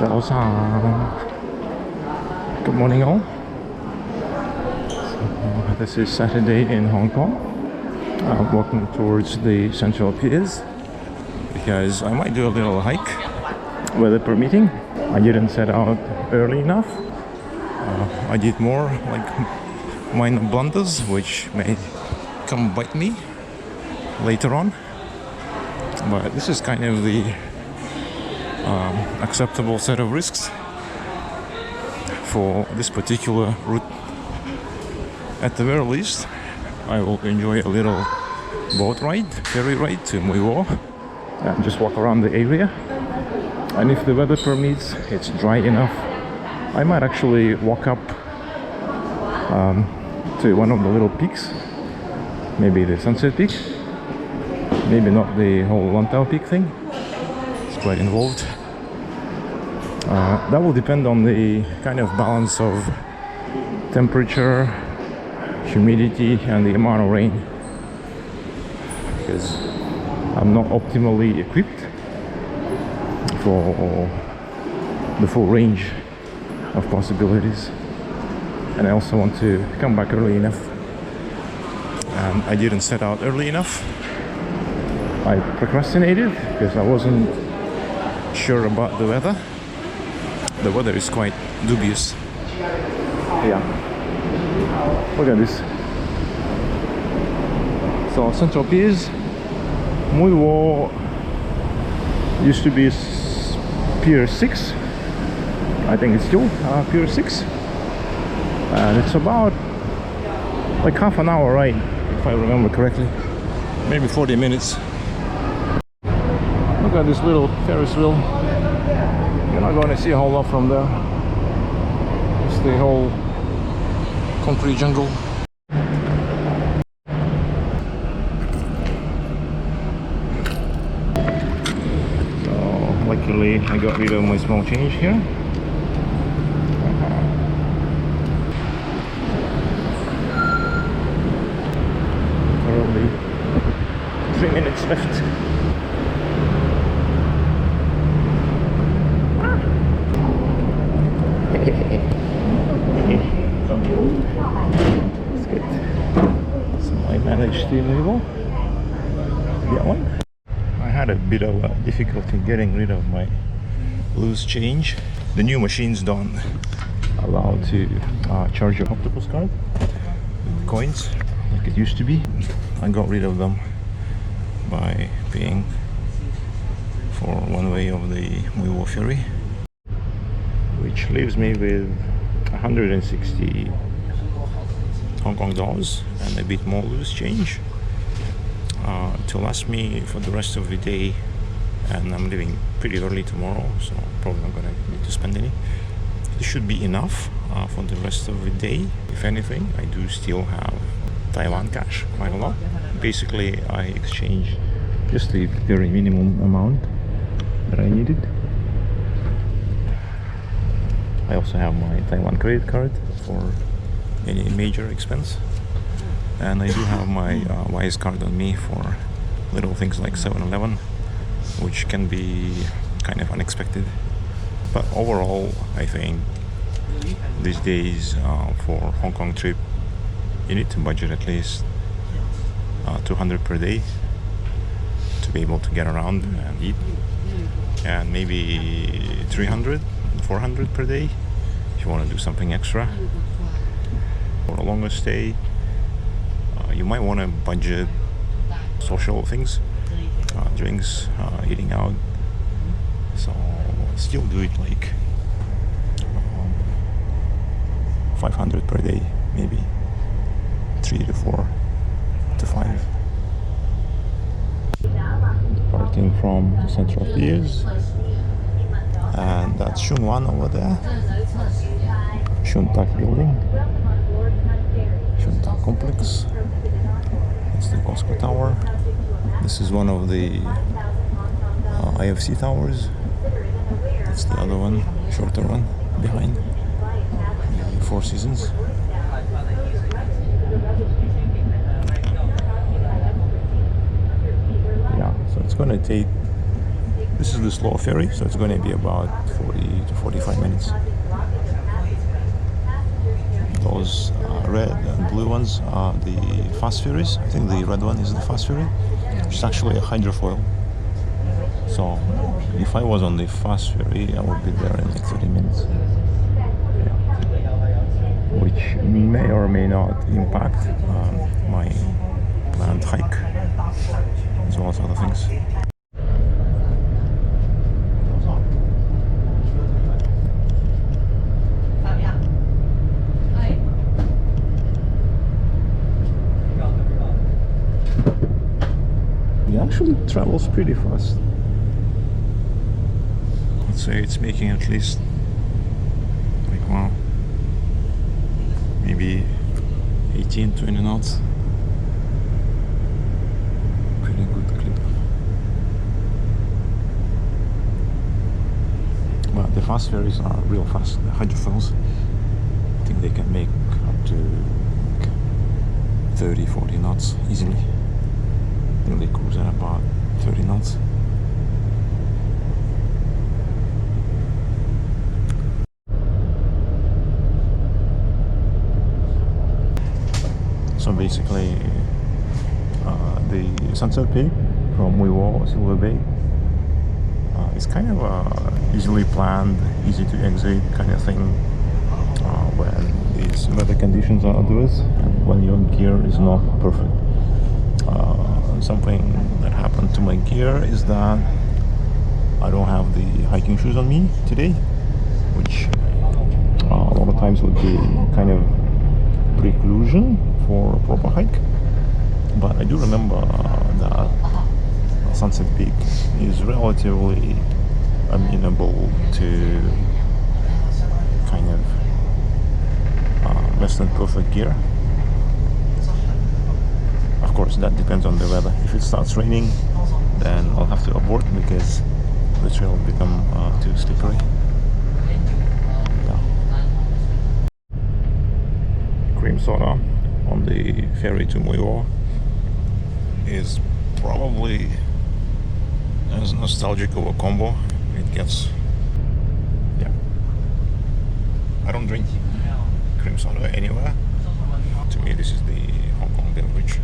Ciao, Shan. Good morning, all. So, this is Saturday in Hong Kong. I'm walking towards the Central Piers because I might do a little hike, weather permitting. I didn't set out early enough. I did more like minor blunders, which may come bite me later on. But this is kind of the acceptable set of risks for this particular route. At the very least, I will enjoy a little boat ride, ferry ride to Mui Wo, and just walk around the area. And if the weather permits, it's dry enough, I might actually walk up to one of the little peaks, maybe the Sunset Peak, maybe not the whole Lantau Peak thing. It's quite involved. That will depend on the kind of balance of temperature, humidity, and the amount of rain, because I'm not optimally equipped for the full range of possibilities, and I also want to come back early enough. And I didn't set out early enough. I procrastinated because I wasn't sure about the weather. The weather is quite dubious. Yeah. Look at this. So Central Piers, Mui Wo used to be Pier 6. I think it's still Pier 6. And it's about like half an hour ride, if I remember correctly. Maybe 40 minutes. Look at this little Ferris wheel. You're not going to see a whole lot from there. It's the whole concrete jungle. So luckily I got rid of my small change here. Probably 3 minutes left. That's good. So I managed to get one. I had a bit of difficulty getting rid of my loose change. The new machines don't allow to charge your octopus card with coins like it used to be. I got rid of them by paying for one way of the Mui Wo ferry, which leaves me with 160 Hong Kong dollars and a bit more loose change to last me for the rest of the day. And I'm leaving pretty early tomorrow, so probably not gonna need to spend any. It should be enough for the rest of the day. If anything, I do still have Taiwan cash, quite a lot. Basically, I exchanged just the very minimum amount that I needed. I also have my Taiwan credit card for any major expense, and I do have my Wise card on me for little things like 7-Eleven, which can be kind of unexpected. But overall, I think these days for Hong Kong trip, you need to budget at least 200 per day to be able to get around and eat, and maybe 300, 400 per day if you want to do something extra. For a longer stay, you might want to budget social things, drinks, eating out. So still do it like 500 per day, maybe 3 to 4 to 5. Departing from Central Piers, and that's Chung over there. Shan building, Shan complex. It's the Costco Tower. This is one of the IFC towers. That's the other one, shorter one behind. The Four Seasons. Yeah, so it's gonna take This is the slow ferry, so it's going to be about 40 to 45 minutes. Those red and blue ones are the fast ferries. I think the red one is the fast ferry, which is actually a hydrofoil. So if I was on the fast ferry, I would be there in like 30 minutes. Yeah. Which may or may not impact my planned hike, as well as other things. It actually travels pretty fast. Let's say it's making at least like, wow, maybe 18-20 knots. Pretty good clip. But the fast ferries are real fast. The hydrophones, I think they can make up to 30-40 knots easily. I think they cruise at about 30 knots. So basically, the sunset peak from Mui Wo, Silver Bay, is kind of easily planned, easy to exit kind of thing when these weather conditions are adverse, when your gear is not perfect. Something that happened to my gear is that I don't have the hiking shoes on me today, which a lot of times would be kind of preclusion for a proper hike. But I do remember that Sunset Peak is relatively amenable to kind of less than perfect gear. Of course, that depends on the weather. If it starts raining, then I'll have to abort because the trail will become too slippery. Yeah. Cream soda on the ferry to Mui Wo is probably as nostalgic of a combo it gets. Yeah. I don't drink cream soda anywhere. To me, this is the Hong Kong beverage.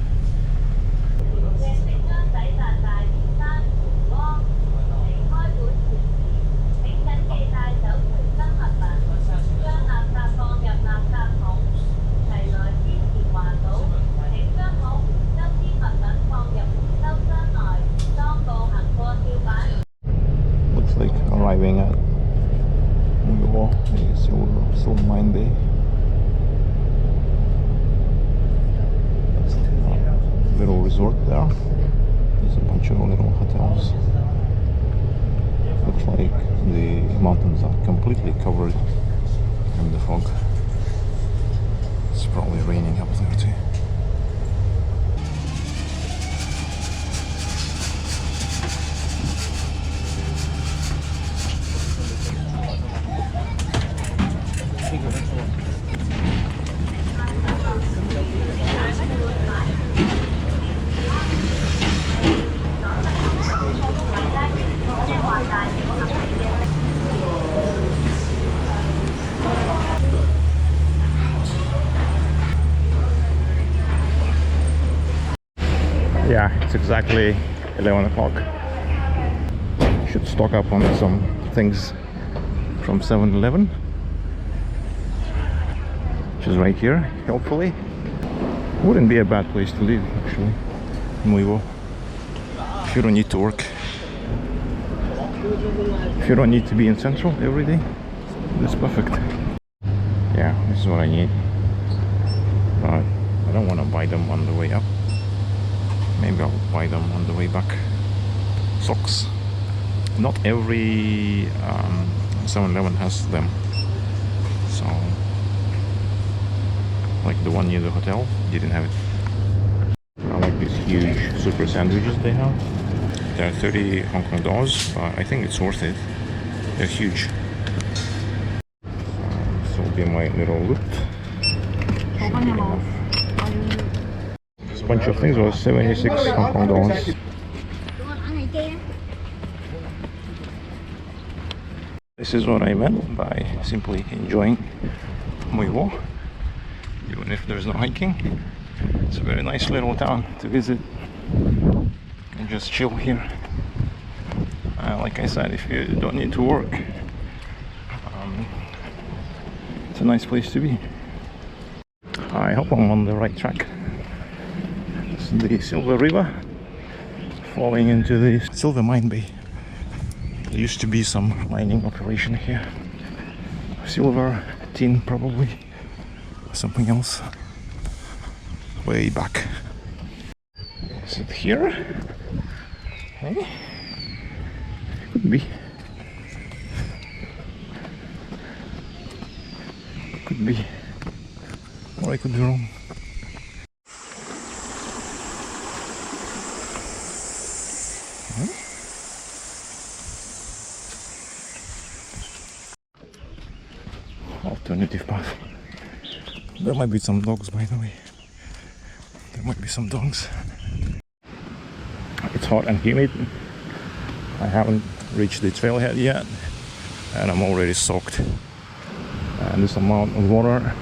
Looks like arriving at Mui Wo, the Silver Mine Bay. That's the little resort there. There's a bunch of little hotels. Looks like the mountains are completely covered in the fog. It's probably raining up there too. Yeah, it's exactly 11 o'clock. Should stock up on some things from 7-Eleven, which is right here, helpfully. Wouldn't be a bad place to live, actually, Mui Wo. If you don't need to work, if you don't need to be in Central every day, it's perfect. Yeah, this is what I need. But I don't want to buy them on the way up. Maybe I'll buy them on the way back. Socks. Not every 7-Eleven has them. So, like the one near the hotel didn't have it. I like these huge super sandwiches they have. They're 30 Hong Kong dollars, but I think it's worth it. They're huge. This will be my little loot. Should be enough. This bunch of things was 76 Hong Kong dollars. This is what I meant by simply enjoying Mui Wo, even if there's no hiking. It's a very nice little town to visit and just chill here. Like I said, if you don't need to work, it's a nice place to be. I hope I'm on the right track. This is the Silver River falling into the Silver Mine Bay. There used to be some mining operation here. Silver, tin probably, something else. Way back. Is it here? Hey? Could be. Could be. Or I could be wrong. Alternative path. There might be some dogs, by the way. There might be some dogs. It's hot and humid. I haven't reached the trailhead yet, and I'm already soaked. And this amount of water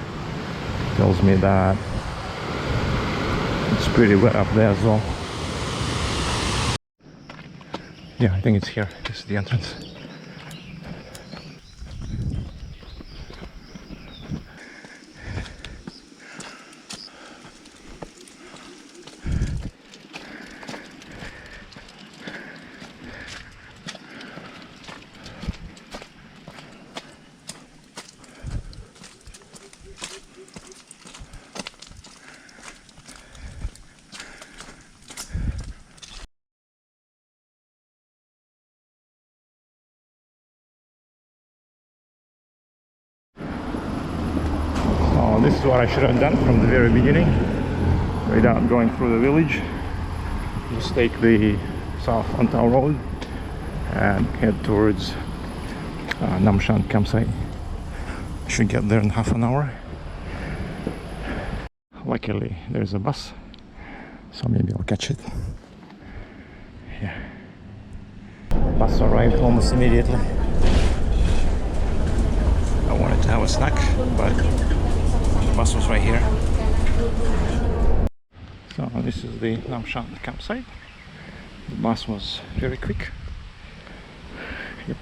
tells me that it's pretty wet up there as well. Yeah, I think it's here. This is the entrance. This is what I should have done from the very beginning, without going through the village. Just take the South Lantau Road and head towards Shan campsite. I should get there in half an hour. Luckily there's a bus, so maybe I'll catch it. Yeah. Bus arrived almost immediately. I wanted to have a snack, but the bus was right here. So this is the Shan campsite. The bus was very quick. Yep.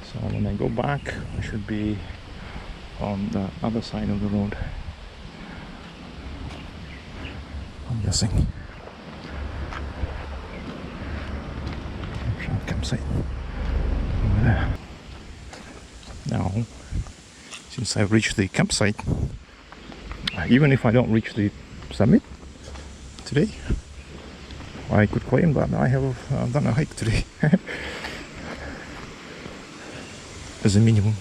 So when I go back, I should be on the other side of the road, I'm guessing. Shan campsite over there. Now, since I've reached the campsite, even if I don't reach the summit today, I could claim that I have done a hike today. As a minimum.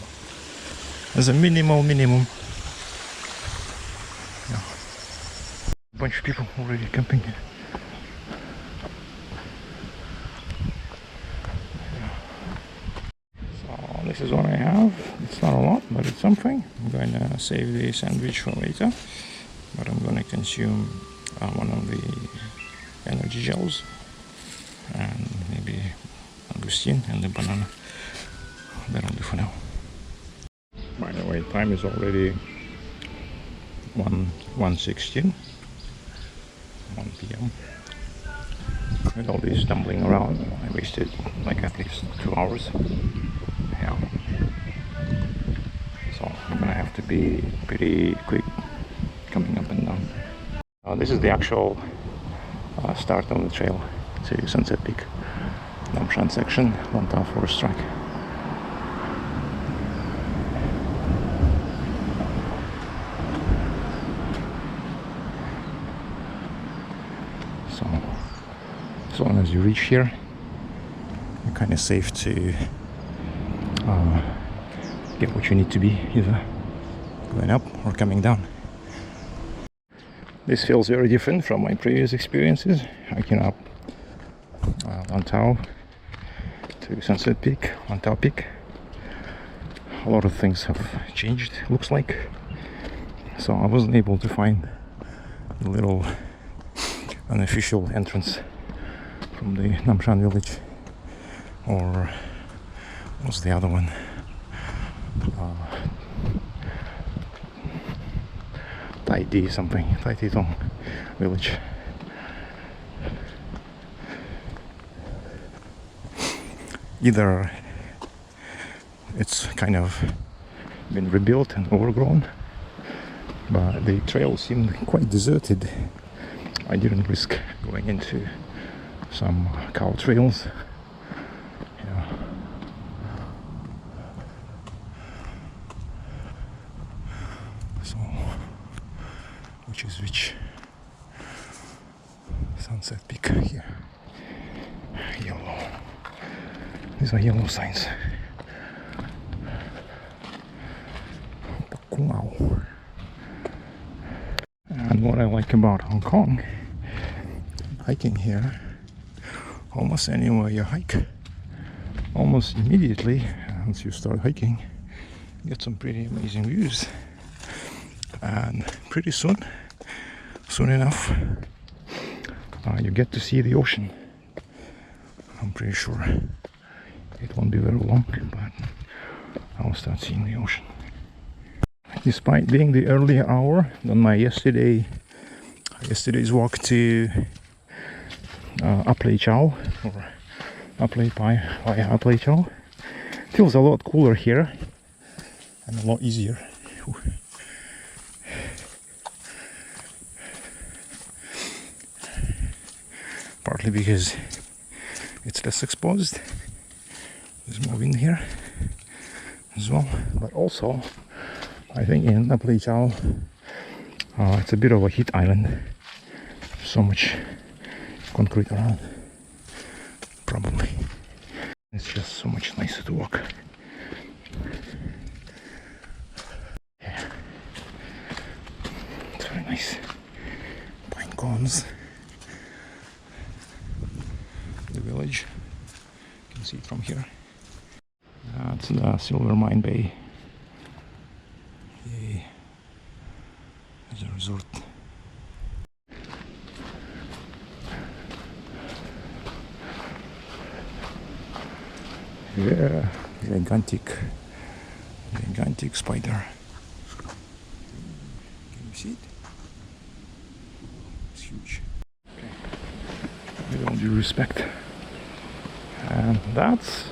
As a minimum. Yeah. A bunch of people already camping. This is what I have. It's not a lot, but it's something. I'm going to save the sandwich for later, but I'm going to consume one of the energy gels and maybe Augustine and the banana. That'll do for now. By the way, time is already 1:16, 1 p.m. With all this stumbling around, I wasted like at least 2 hours. Yeah. So I'm gonna have to be pretty quick coming up and down. This is the actual start of the trail to Sunset Peak, Shan section, Lantau Forest Track. So as long as you reach here, you're kind of safe to get what you need to be, either going up or coming down. This feels very different from my previous experiences hiking up Lantau to Sunset Peak, Lantau Peak. A lot of things have changed, looks like. So I wasn't able to find the little unofficial entrance from the Shan village or What's the other one? Tai something, Tung village. Either it's kind of been rebuilt and overgrown, but the trail seemed quite deserted. I didn't risk going into some cow trails. Yeah. So, which is which? Sunset Peak here. Yellow. These are yellow signs. And what I like about Hong Kong, hiking here, almost anywhere you hike, almost immediately once you start hiking, you get some pretty amazing views. And pretty soon enough, you get to see the ocean. I'm pretty sure it won't be very long, but I'll start seeing the ocean. Despite being the earlier hour than my yesterday's walk to Ap Lei Chau, or Ap Lei Pai via Ap Lei Chau, feels a lot cooler here and a lot easier. Partly because it's less exposed, there's more wind here as well, but also I think in Ap Lei Chau it's a bit of a heat island. So much concrete around. Probably. It's just so much nicer to walk. Yeah. It's very nice. Pine cones. The village. You can see it from here. That's the Silver Mine Bay. There's a resort. Yeah, gigantic spider. Can you see it? It's huge. Okay. With all due respect. And that's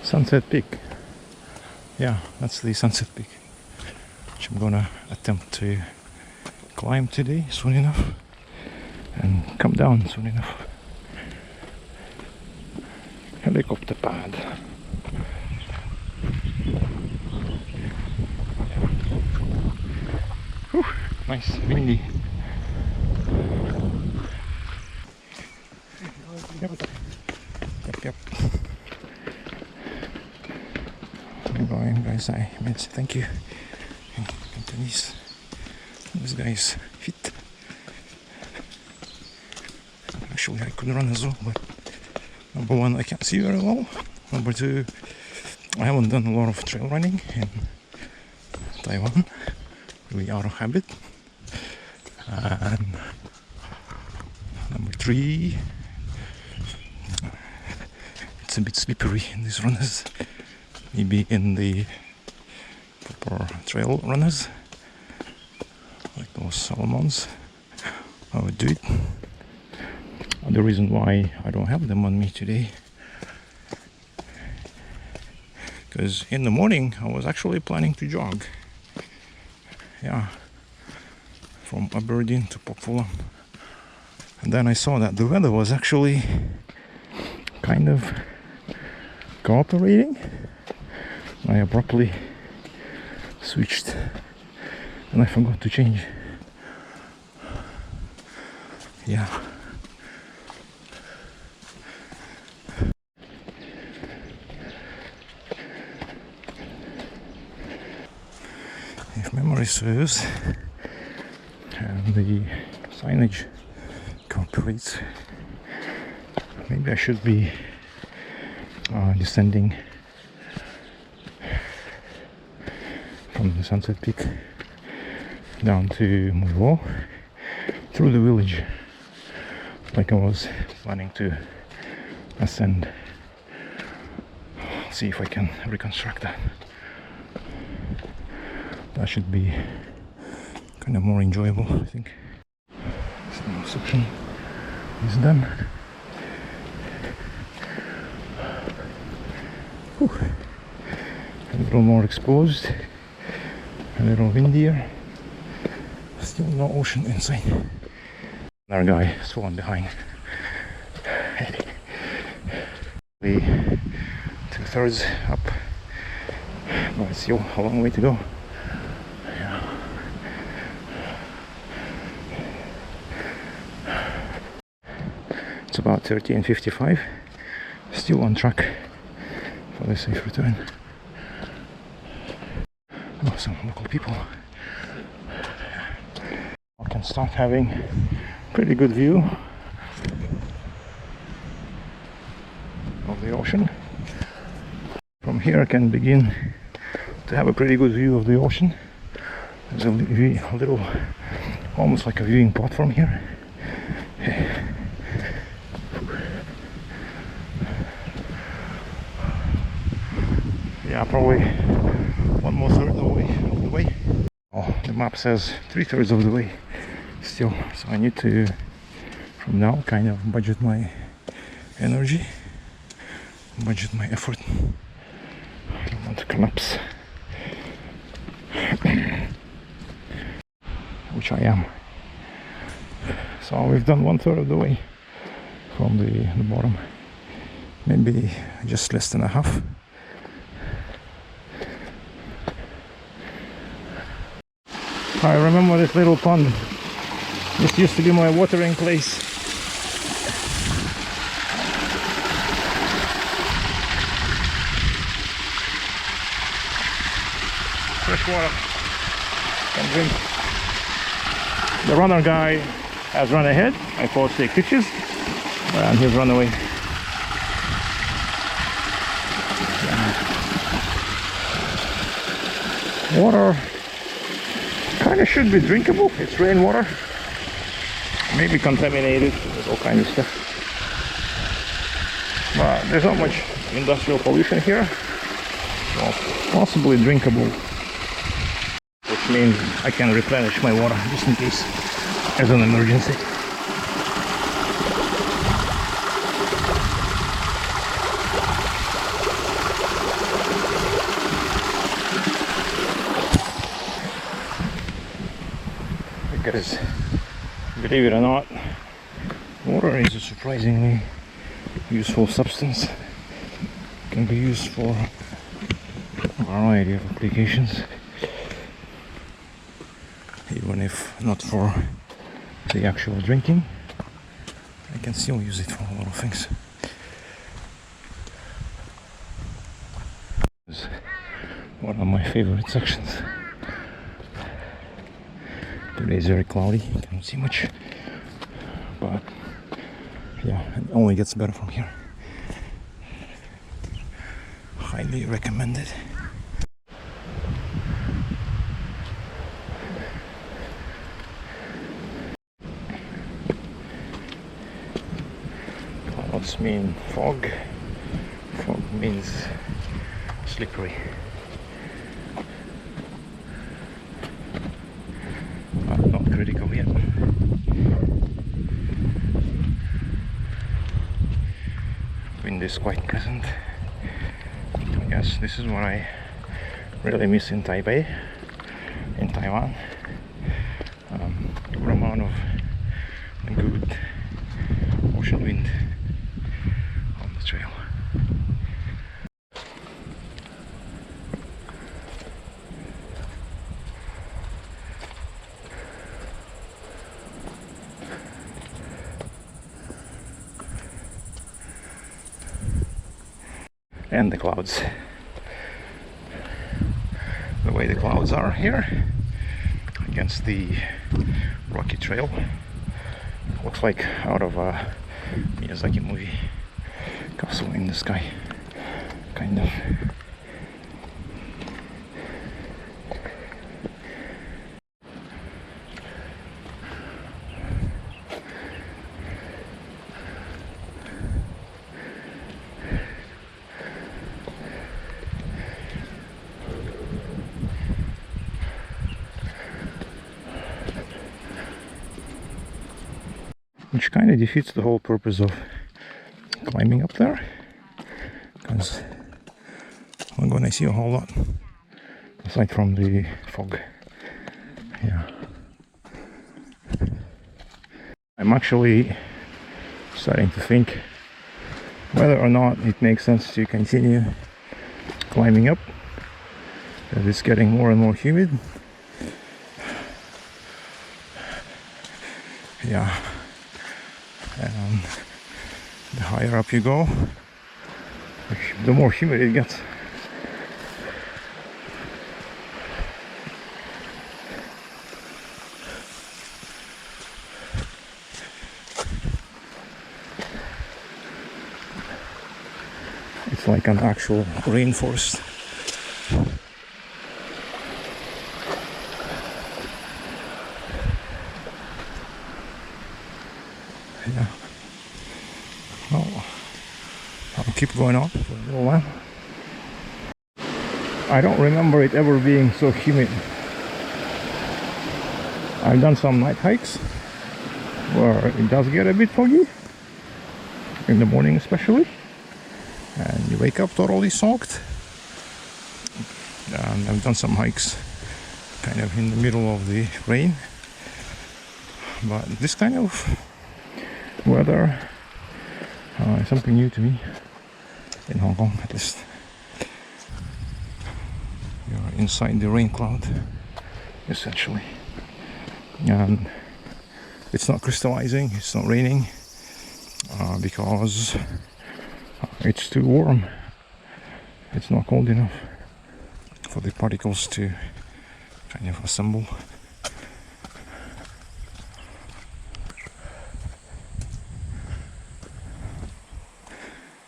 Sunset Peak. Yeah, that's the Sunset Peak, which I'm gonna attempt to climb today soon enough and come down soon enough. Helicopter pad. Whew, nice, windy. Yep. I'm going, guys. I meant to thank you. Cantonese. This guy is fit. Actually, I couldn't run as well, but number one, I can't see very well. Number two, I haven't done a lot of trail running in Taiwan, really out of habit. And number three, it's a bit slippery in these runners. Maybe in the proper trail runners, like those Solomons, I would do it. And the reason why I don't have them on me today, because in the morning I was actually planning to jog, yeah, from Aberdeen to Port Fulham, and then I saw that the weather was actually kind of cooperating. I abruptly switched and I forgot to change. Yeah. If memory serves and the signage cooperates, maybe I should be descending from the Sunset Peak down to Mui Wo through the village, like I was planning to ascend see if I can reconstruct that. That should be kind of more enjoyable, I think. Snow section is done. Whew. A little more exposed, a little windier. Still no ocean inside. Another guy swam behind. The 2/3 up, but it's still a long way to go. Yeah. It's about 13:55. Still on track for the safe return. Oh, some local people. I can start having pretty good view of the ocean. From here I can begin to have a pretty good view of the ocean. There's a little, almost like a viewing platform here. Yeah, probably 1/3 of the way. Oh, the map says 3/3 of the way still, so I need to, from now, kind of budget my energy, budget my effort. I don't want to collapse, which I am. So we've done 1/3 of the way from the bottom, maybe just less than a half. I remember this little pond. This used to be my watering place. Fresh water. Can drink. The runner guy has run ahead. I thought to take pictures, and he's run away. Water kind of should be drinkable. It's rainwater, maybe contaminated with all kinds of stuff, but there's not much industrial pollution here, so possibly drinkable, which means I can replenish my water just in case there's an emergency. Because, believe it or not, water is a surprisingly useful substance. It can be used for a variety of applications, even if not for the actual drinking. I can still use it for a lot of things. It's one of my favorite sections. Today is very cloudy, you cannot see much, but yeah, it only gets better from here. Highly recommended. Clouds mean fog, fog means slippery. Not critical yet. Wind is quite pleasant. I guess this is what I really miss in Taipei, in Taiwan. Good amount of good ocean wind on the trail. And the clouds. The way the clouds are here against the rocky trail, looks like out of a Miyazaki movie. Castle in the sky, kind of. which kind of defeats the whole purpose of climbing up there, because I'm not gonna see a whole lot aside from the fog. Yeah, I'm actually starting to think whether or not it makes sense to continue climbing up, because it's getting more and more humid. Yeah, and the higher up you go, the more humid it gets. It's like an actual rainforest. Yeah. Oh, I'll keep going up for a little while. I don't remember it ever being so humid. I've done some night hikes where it does get a bit foggy, in the morning especially, and you wake up totally soaked. And I've done some hikes kind of in the middle of the rain, but this kind of weather is something new to me in Hong Kong, at least. You're inside the rain cloud essentially, and it's not crystallizing, it's not raining, because it's too warm. It's not cold enough for the particles to kind of assemble.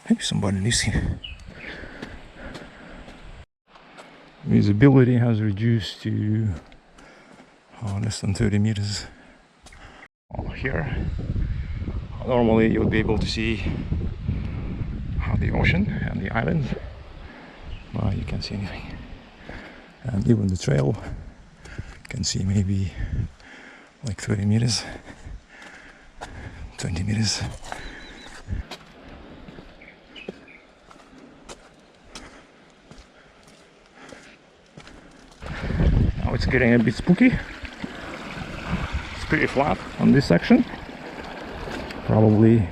Hey, somebody lives here. Visibility has reduced to less than 30 meters. Here, normally you'll be able to see the ocean and the island, but you can't see anything. And even the trail, you can see maybe like 30 meters, 20 meters. Now it's getting a bit spooky. It's pretty flat on this section, probably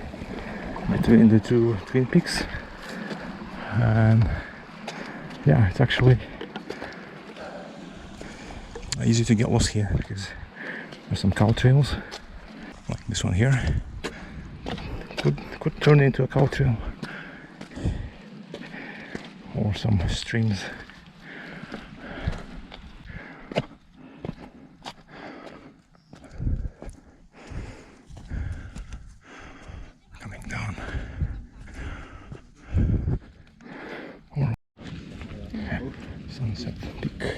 between the two twin peaks, and yeah, it's actually easy to get lost here because there's some cow trails like this one here. Could turn into a cow trail or some streams. Coming down. Sunset Peak.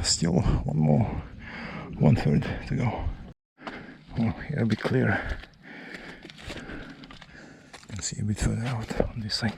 Still one third to go. Oh, here a bit clearer. You can see a bit further out on this side.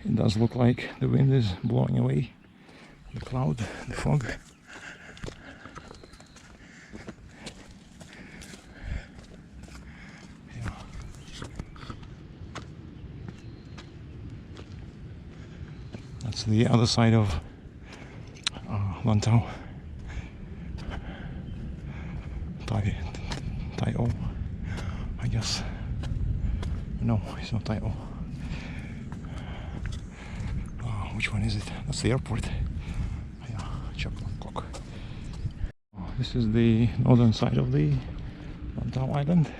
It does look like the wind is blowing away the cloud, the fog. Yeah. That's the other side of Lantau. Tai-o, I guess. No, it's not Tai-o. Which one is it? That's the airport. Yeah, check the clock. This is the northern side of the Lantau Island.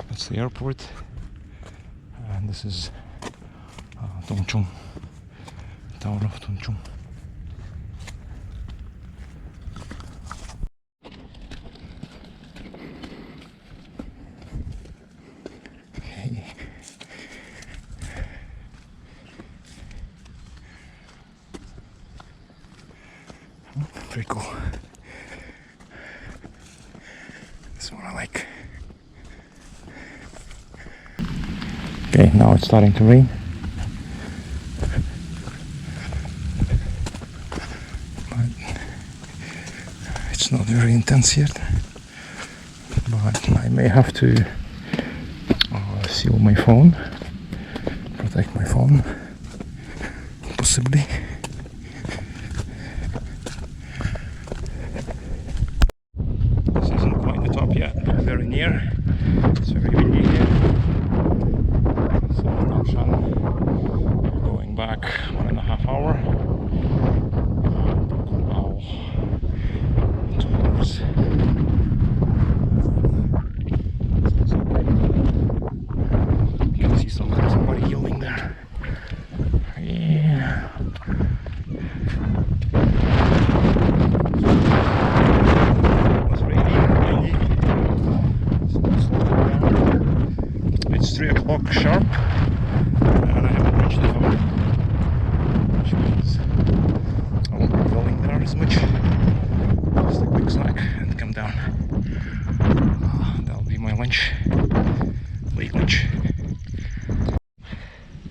That's the airport, and this is Chung, Tower of Chung. Okay. Pretty cool. This one I like. Okay, now it's starting to rain. But it's not very intense yet. But I may have to seal my phone, protect my phone, possibly. This isn't quite the top yet, very near. It's very windy here. So now Shan, going back 1.5 hours. Now towards you can see somebody yelling there. Yeah. It was raining, windy. It's 3 o'clock sharp, and I haven't reached the phone, which means I won't be rolling there as much. Just a quick snack and come down. That'll be my lunch, late lunch.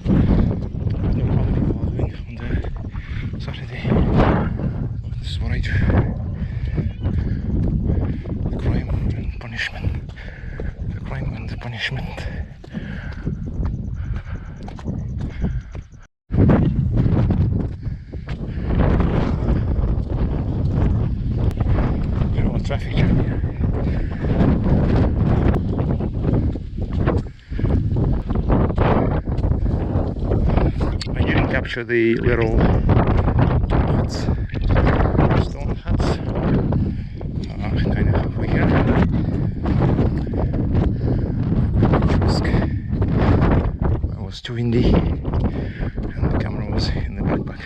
I don't know how many people are doing on the Saturday, but this is what I do. The crime and punishment. The crime and the punishment. Traffic jam here. I didn't capture the little huts, stone huts, kind of over here. Risk. It was too windy and the camera was in the backpack.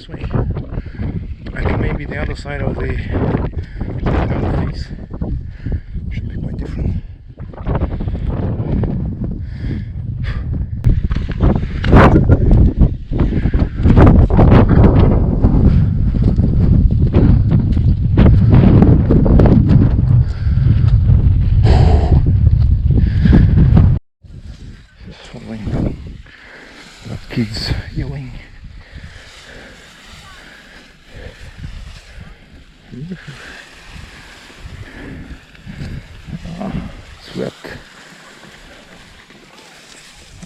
Way. I think maybe the other side of the face should be quite different. Following the kids yelling. Swept.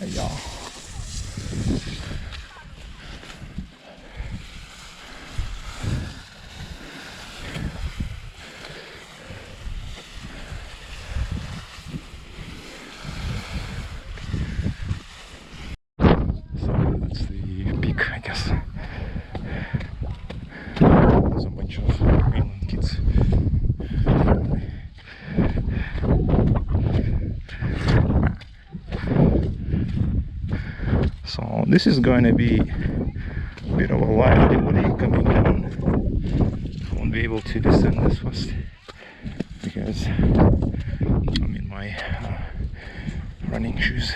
Yeah. So that's the peak, I guess. There's a bunch of Greenland kids. So this is going to be a bit of a liability coming down. I won't be able to descend this fast because I'm in my running shoes.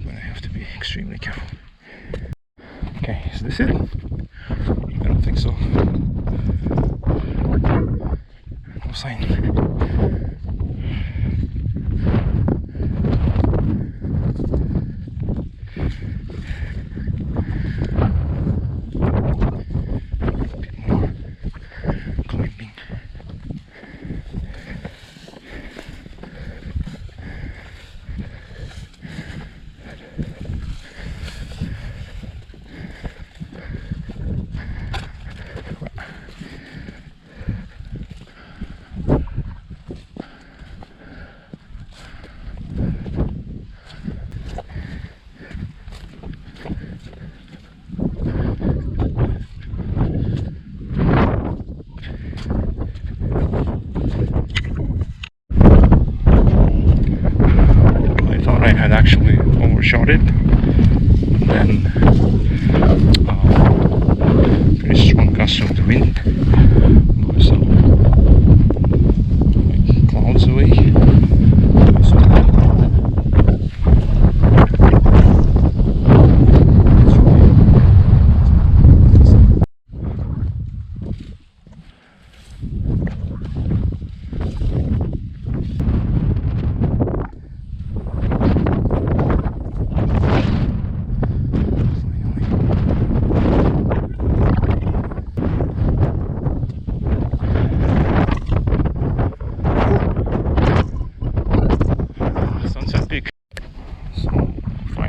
But I have to be extremely careful. Okay, is this it? I don't think so. No sign. had actually overshot it. Then pretty strong gust of the wind blew some clouds away.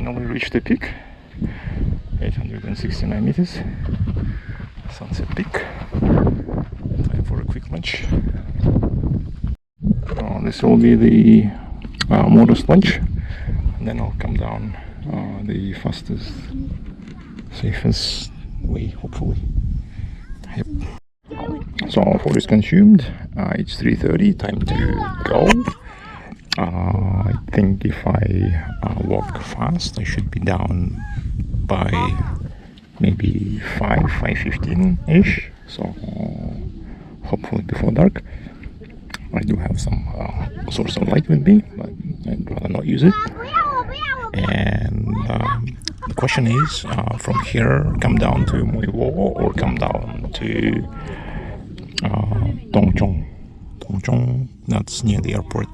finally reached the peak, 869 meters, Sunset Peak. Time for a quick lunch. This will be the modest lunch, and then I'll come down the fastest, safest way, hopefully. Yep. So food is consumed. It's 3:30, time to go. I think if I walk fast, I should be down by maybe 5:15-ish. So hopefully before dark. I do have some source of light with me, but I'd rather not use it. And the question is, from here, come down to Mui Wo or come down to Tung, that's near the airport.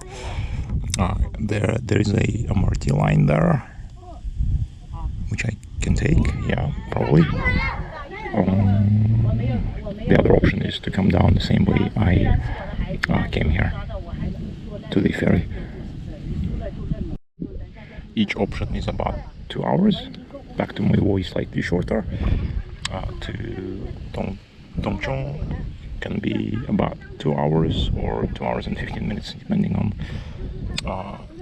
There is a MRT line there, which I can take, yeah, probably. The other option is to come down the same way I came here, to the ferry. Each option is about 2 hours. Back to Mui Wo is slightly shorter. To Tung can be about 2 hours or 2 hours and 15 minutes, depending on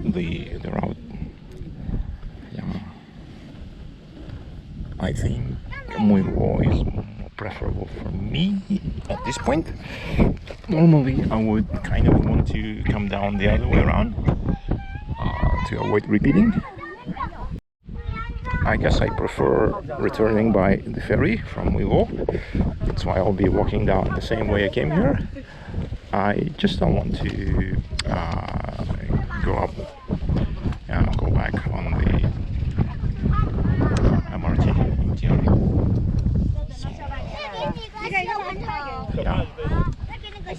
the route. Yeah, I think Mui Wo is more preferable for me at this point. Normally I would kind of want to come down the other way around to avoid repeating. I guess I prefer returning by the ferry from Mui Wo. That's why I'll be walking down the same way I came here. I just don't want to go up and go back on the MRT. Yeah,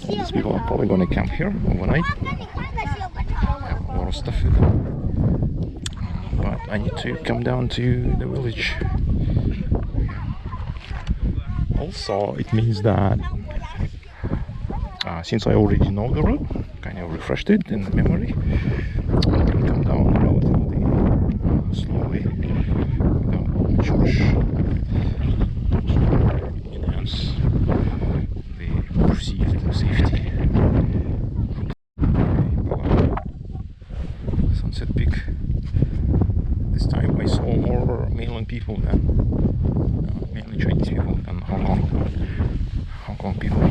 these people are probably going to camp here overnight. I have a lot of stuff with them, but I need to come down to the village. Also, it means that since I already know the route, kind of refreshed it in the memory, I can come down relatively slowly without much rush. Enhance the perceived safety. Sunset Peak. This time I saw more mainland people than mainly Chinese people than Hong Kong people.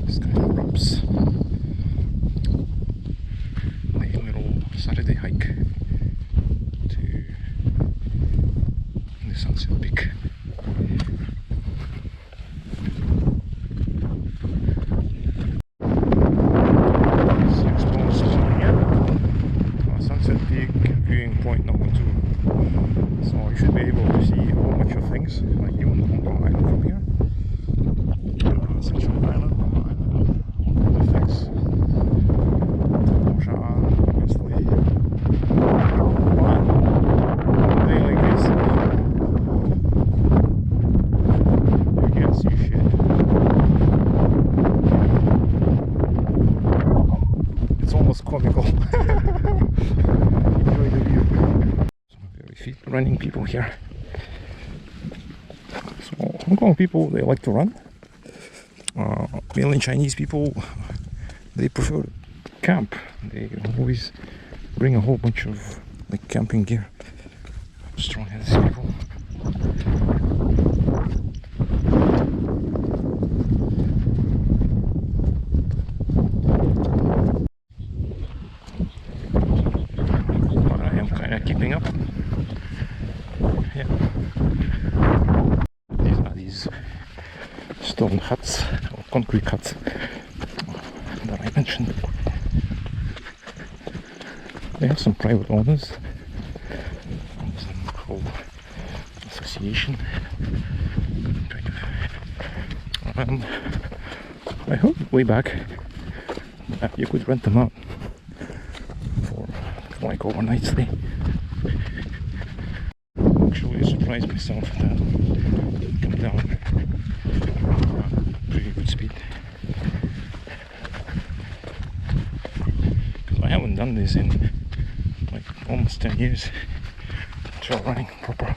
This kind of wraps the little Saturday hike to the Sunset Peak. Sunset Peak, viewing point number 2. So you should be able to see a whole bunch of things, like even Hong Kong Island from here. Central Island, Hong Kong Island, all the things. Shan, obviously. But on a day like this, you can't see shit. It's almost comical. Enjoy the view. Some very fit running people here. So Hong Kong people, they like to run. Mainly Chinese people, they prefer to camp. They always bring a whole bunch of like camping gear. Strong-headed people. But I am kind of keeping up. Yeah. These are these stone huts or concrete huts that I mentioned. They have some private owners. Some whole association. I heard way back that you could rent them out for like overnight stay. Actually, I surprised myself that it come down pretty good speed. Because I haven't haven't done this in like almost 10 years. Trail running proper.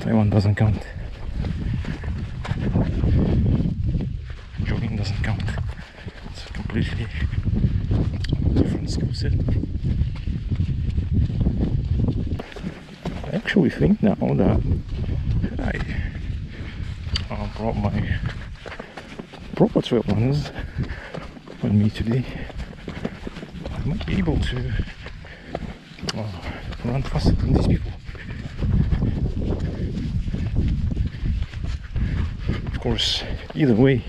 Taiwan doesn't count. Jogging doesn't count. It's a completely different skill set. I actually think now that I brought my proper trail runners with me today, I might be able to run faster than these people. Of course, either way,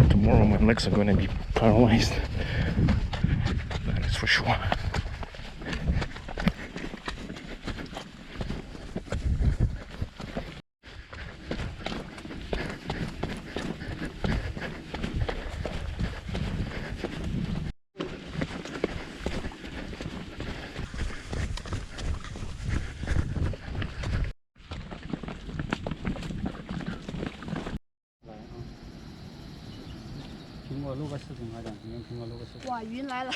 tomorrow my legs are going to be paralyzed. That is for sure.哇，云来了！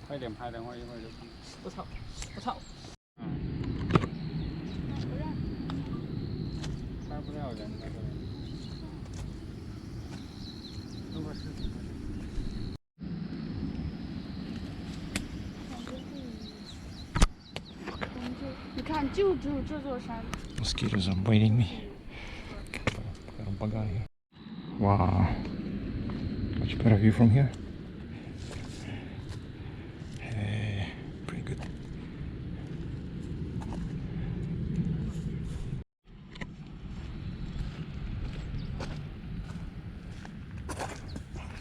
快点拍，等会儿一会儿就。我操！我操！拍不了人那个。录个视频。你看，就只有这座山。Mosquitoes are biting me. Wow. Much better view from here. Hey, pretty good.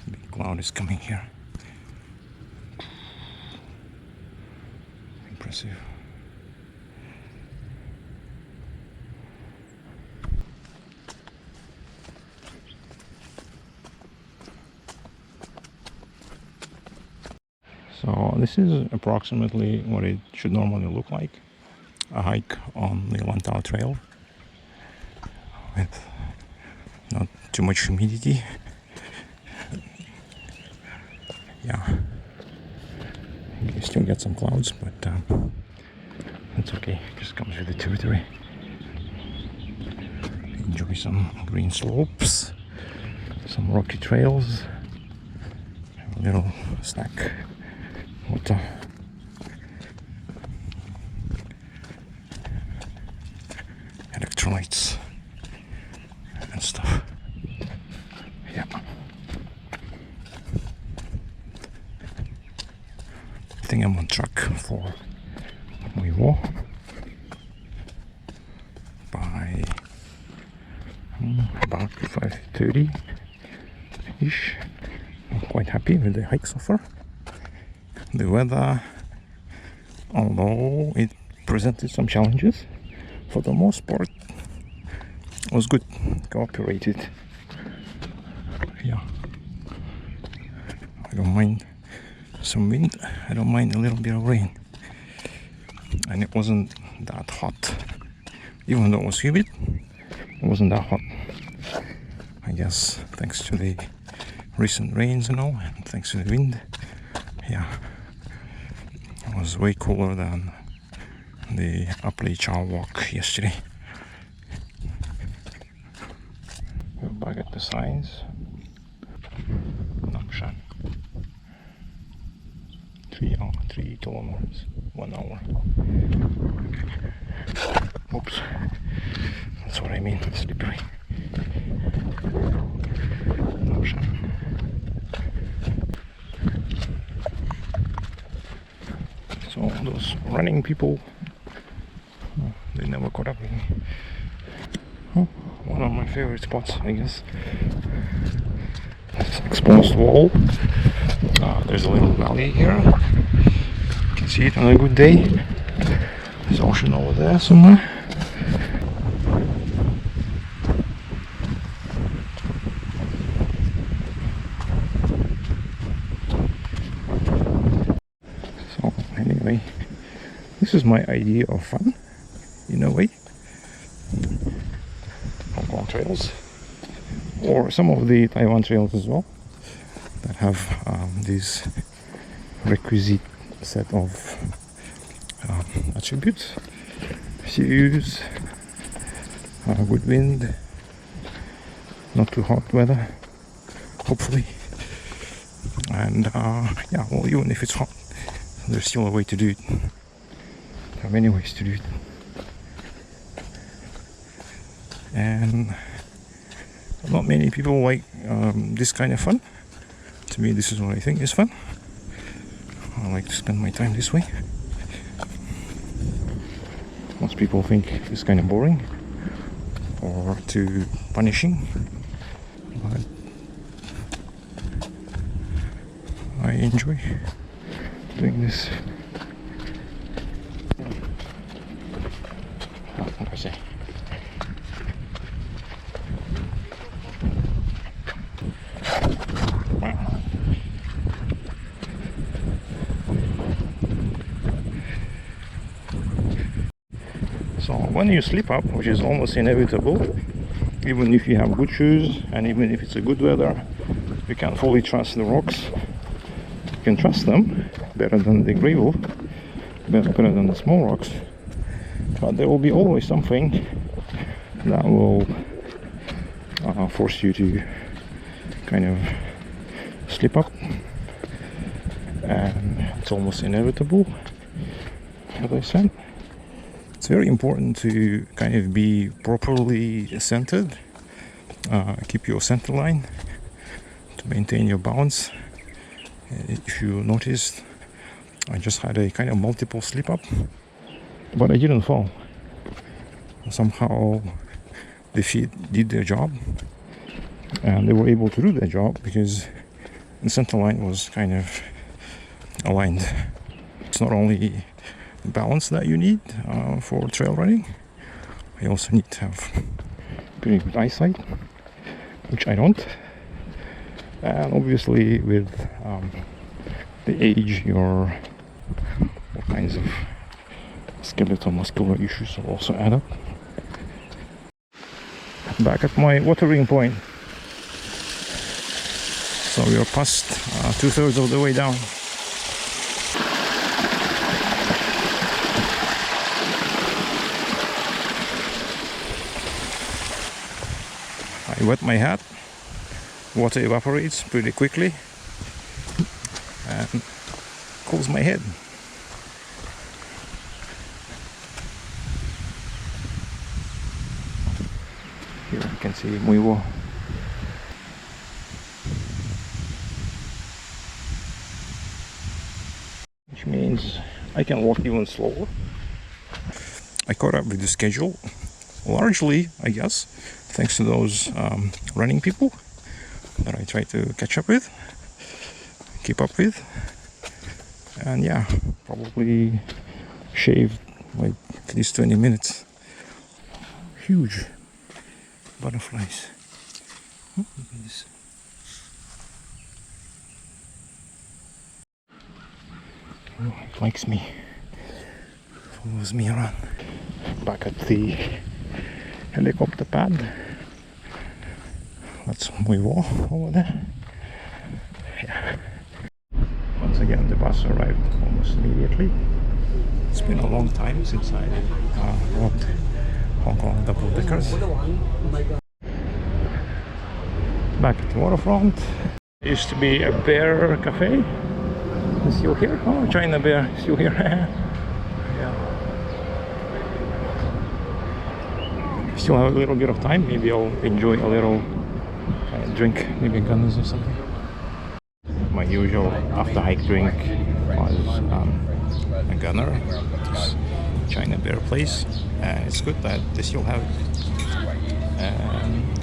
Big cloud is coming here. Impressive. So this is approximately what it should normally look like. A hike on the Lantau Trail with not too much humidity. Yeah, you still get some clouds, but that's okay. It just comes with the territory. Enjoy some green slopes, some rocky trails, a little snack. Water. Electrolytes and stuff. Yeah. I think I'm on track for Mui Wo by about 5:30 ish. I'm quite happy with the hike so far. The weather, although it presented some challenges, for the most part was good, cooperated. Yeah, I don't mind some wind, I don't mind a little bit of rain, and it wasn't that hot. Even though it was humid, it wasn't that hot. I guess thanks to the recent rains and all, and thanks to the wind. Yeah, it was way cooler than the Upper Chow walk yesterday. We're back at the signs. Shan. 3 kilometers, 1 hour. Oops, that's what I mean, slippery. Shan. So those running people, they never caught up with me. Oh, one of my favorite spots, I guess. This exposed wall. There's a little valley here. You can see it on a good day. There's ocean over there somewhere. So anyway, this is my idea of fun, in a way. Hong Kong trails, or some of the Taiwan trails as well, that have these requisite set of attributes: views, good wind, not too hot weather, hopefully, and yeah, well, even if it's hot, there's still a way to do it. There are many ways to do it, and not many people like this kind of fun. To me, this is what I think is fun. I like to spend my time this way. Most people think it's kind of boring or too punishing, but I enjoy doing this. What can I say? So when you slip up, which is almost inevitable, even if you have good shoes and even if it's a good weather, you can't fully trust the rocks. You can trust them better than the gravel, better than the small rocks, but there will be always something that will force you to kind of slip up, and it's almost inevitable, as I said. It's very important to kind of be properly centered, keep your center line to maintain your balance. If you noticed, I just had a kind of multiple slip up, but I didn't fall. Somehow the feet did their job, and they were able to do their job because the center line was kind of aligned. It's not only balance that you need for trail running, you also need to have pretty good eyesight, which I don't. And obviously with the age, your all kinds of skeletal muscular issues will also add up. Back at my watering point, so we are past 2/3 of the way down. I wet my hat, water evaporates pretty quickly and cools my head. Here you can see Mui Wo. Which means I can walk even slower. I caught up with the schedule, largely, I guess, thanks to those running people that I try to catch up with, keep up with, and yeah, probably shaved like at least 20 minutes. Huge butterflies. Oh, look at this. Oh, it likes me, follows me around. Back at the helicopter pad. That's Mui Wo over there. Yeah. Once again, the bus arrived almost immediately. It's been a long time since I rode Hong Kong double deckers. Back at the waterfront. There used to be a bear cafe. Is still here? Oh, China bear still here. Yeah. Still have a little bit of time. Maybe I'll enjoy a little drink, maybe guns or something. My usual after hike drink was a gunner at this China bear place, and it's good that they still have it.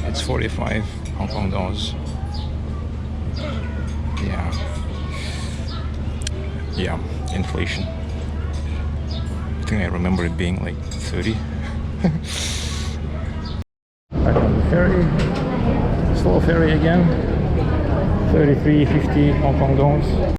It's 45 Hong Kong dollars. Yeah, inflation. I think I remember it being like 30. Back on the ferry, slow ferry again, 33.50 Hong Kong dollars.